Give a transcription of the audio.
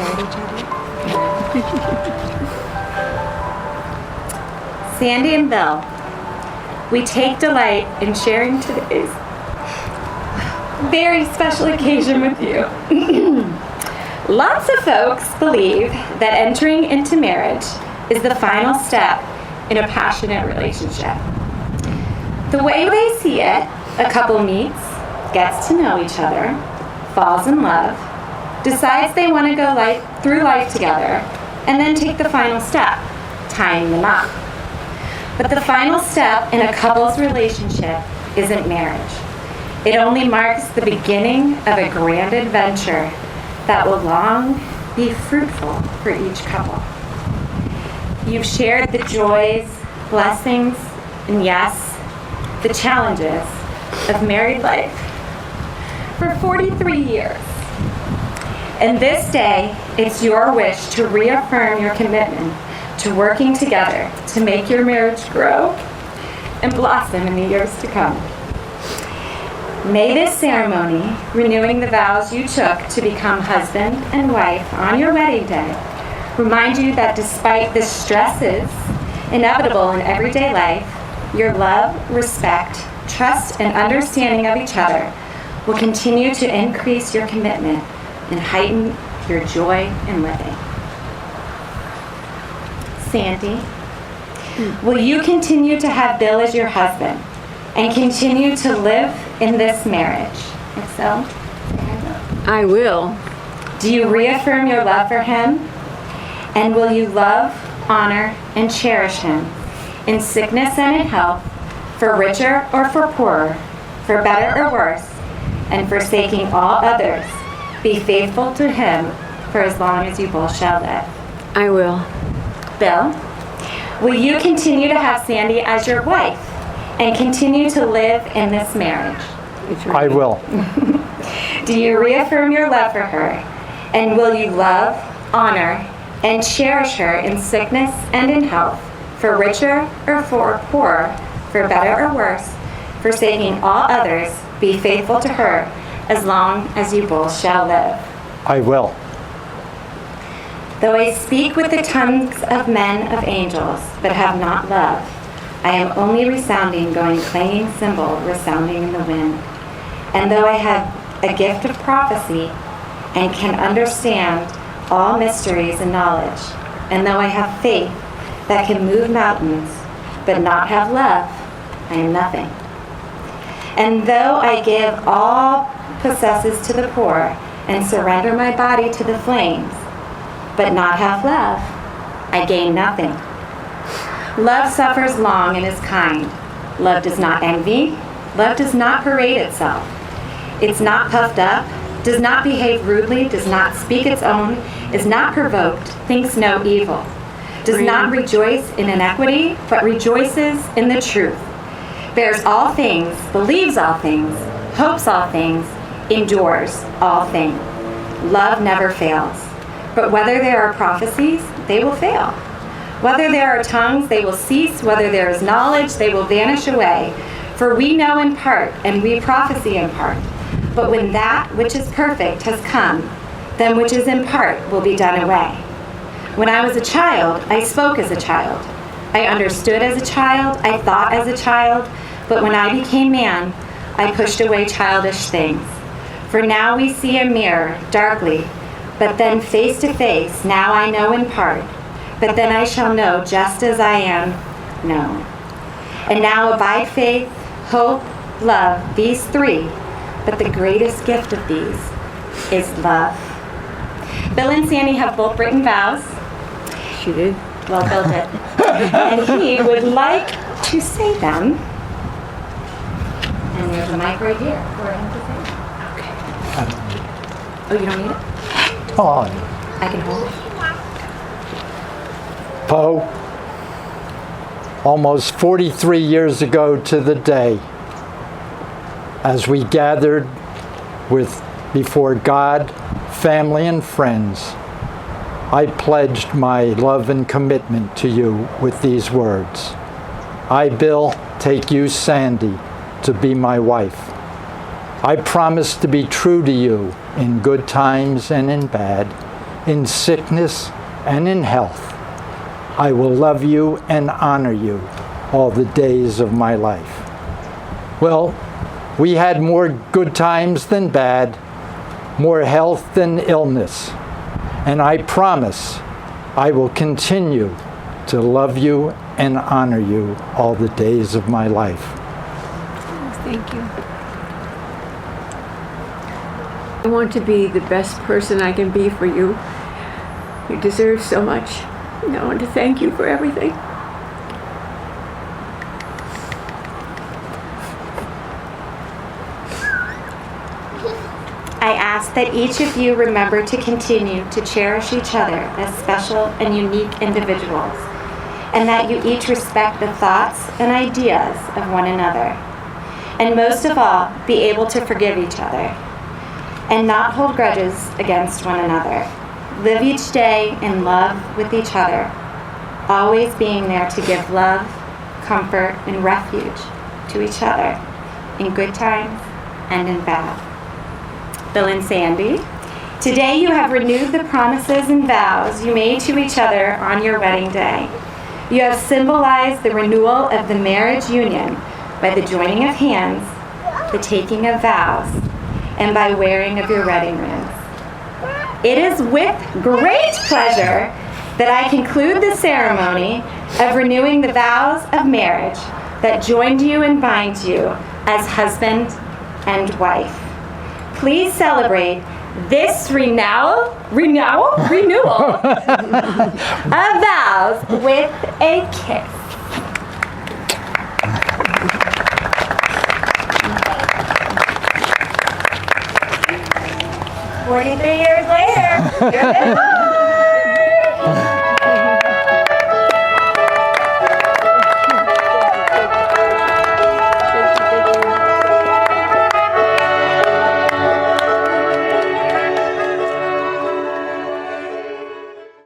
stare at each other. Sandy and Bill, we take delight in sharing today's very special occasion with you. Lots of folks believe that entering into marriage is the final step in a passionate relationship. The way they see it, a couple meets, gets to know each other, falls in love, decides they want to go through life together, and then take the final step, tying the knot. But the final step in a couple's relationship isn't marriage. It only marks the beginning of a grand adventure that will long be fruitful for each couple. You've shared the joys, blessings, and yes, the challenges of married life for 43 years. And this day, it's your wish to reaffirm your commitment to working together to make your marriage grow and blossom in the years to come. May this ceremony, renewing the vows you took to become husband and wife on your wedding day, remind you that despite the stresses inevitable in everyday life, your love, respect, trust, and understanding of each other will continue to increase your commitment and heighten your joy in living. Sandy, will you continue to have Bill as your husband and continue to live in this marriage? If so, I will. do you reaffirm your love for him? And will you love, honor, and cherish him in sickness and in health, for richer or for poorer, for better or worse, and forsaking all others, be faithful to him for as long as you both shall live? I will. Bill, will you continue to have Sandy as your wife and continue to live in this marriage? I will. Do you reaffirm your love for her? And will you love, honor, and cherish her in sickness and in health, for richer or for poorer, for better or worse, forsaking all others, be faithful to her as long as you both shall live? I will. Though I speak with the tongues of men of angels, but have not love, I am only resounding, going clanging cymbal, resounding in the wind. And though I have a gift of prophecy, and can understand all mysteries and knowledge, and though I have faith that can move mountains, but not have love, I am nothing. And though I give all possesses to the poor, and surrender my body to the flames, but not have love, I gain nothing. Love suffers long and is kind. Love does not envy. Love does not parade itself. It's not puffed up, does not behave rudely, does not speak its own, is not provoked, thinks no evil, does not rejoice in iniquity, but rejoices in the truth, bears all things, believes all things, hopes all things, endures all things. Love never fails. But whether there are prophecies, they will fail. Whether there are tongues, they will cease. Whether there is knowledge, they will vanish away. For we know in part, and we prophesy in part. But when that which is perfect has come, then which is in part will be done away. When I was a child, I spoke as a child. I understood as a child, I thought as a child. But when I became man, I pushed away childish things. For now we see a mirror, darkly, but then face to face. Now I know in part, but then I shall know just as I am known. And now abide faith, hope, love, these three, but the greatest gift of these is love. Bill and Sandy have both written vows. She did. Well, Bill did. And he would like to say them. And there's a mic right here for him to say. Oh, you don't need it? Oh, I can hold it. Poe, almost 43 years ago to the day, as we gathered before God, family, and friends, I pledged my love and commitment to you with these words. I, Bill, take you, Sandy, to be my wife. I promise to be true to you in good times and in bad, in sickness and in health. I will love you and honor you all the days of my life. Well, we had more good times than bad, more health than illness, and I promise I will continue to love you and honor you all the days of my life. Thank you. I want to be the best person I can be for you. You deserve so much. And I want to thank you for everything. I ask that each of you remember to continue to cherish each other as special and unique individuals, and that you each respect the thoughts and ideas of one another. And most of all, be able to forgive each other and not hold grudges against one another. Live each day in love with each other, always being there to give love, comfort, and refuge to each other in good times and in bad. Bill and Sandy, today you have renewed the promises and vows you made to each other on your wedding day. You have symbolized the renewal of the marriage union by the joining of hands, the taking of vows, and by wearing of your wedding rings. It is with great pleasure that I conclude the ceremony of renewing the vows of marriage that joined you and binds you as husband and wife. Please celebrate this renewal of vows with a kiss. 43 years later, here they are.